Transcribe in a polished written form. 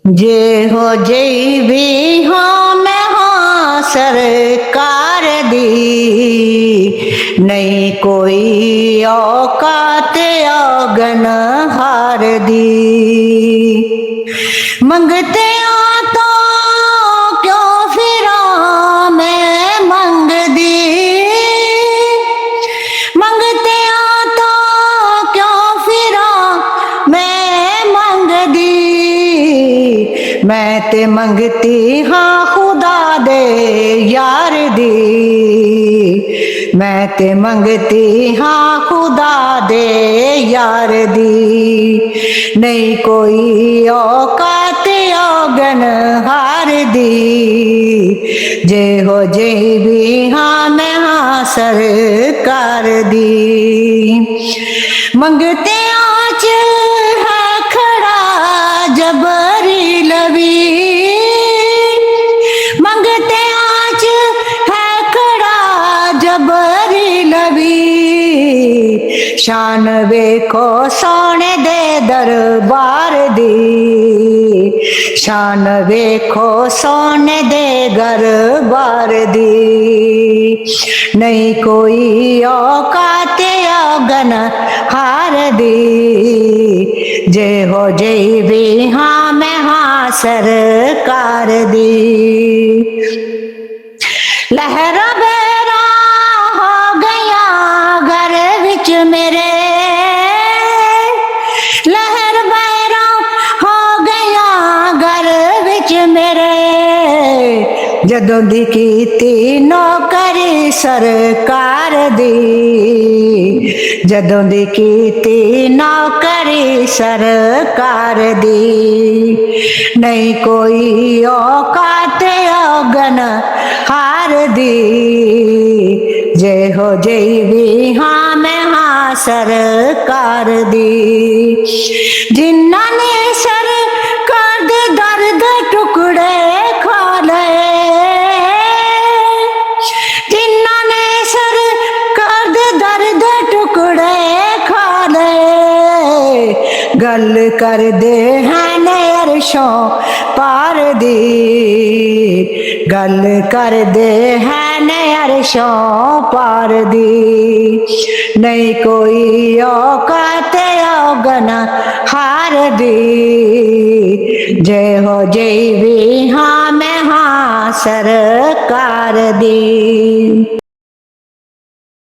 जे हो जे भी हो मैं हो सरकार दी, नहीं कोई औकात औगन हार दी। मंगते आ तो क्यों फिरा मैं मंग दी, मंगते आ तो क्यों फिरा मैं मंग दी। मैं ते मंगती हाँ खुदा दे यार दी, मैं ते मंगती हाँ खुदा दे यार दी। नहीं कोई औकात औगन हार दी, जे हो जे भी हाँ मैं हाँ सरकार दी। मंगते आँच है खड़ा जबरी लवी, मंगते आँच है खड़ा जबरी लवी। शान वेखो सोने दे दरबार दी, शान वेखो सोने दे दरबार दी। नहीं कोई औकात औगन हार दी, जे हो जे भी हाँ मैं हाँ सरकार दी। लहरा बेरा हो गया घर विच मेरे, लहर बेरा हो गया घर विच मेरे। जदों दी कीती नौकरी सरकार दी, जदों दी कीती नौकरी सरकार दी। नहीं कोई औकात औगन हार दी, जे हो जे भी हाँ मैं हाँ सरकार दी। जिन्ना ने सरकार दे दर्द टुकड़े खा लए, जिन्ना ने सरकार दे दर्द टुकड़े खा लए। गल कर दे हैं ने अरशों पार दी, गल कर दे हैं ने अरशों पार दी। नहीं कोई औकात औगन हार दी, जे हो जे भी हाँ मैं हाँ सरकार दी।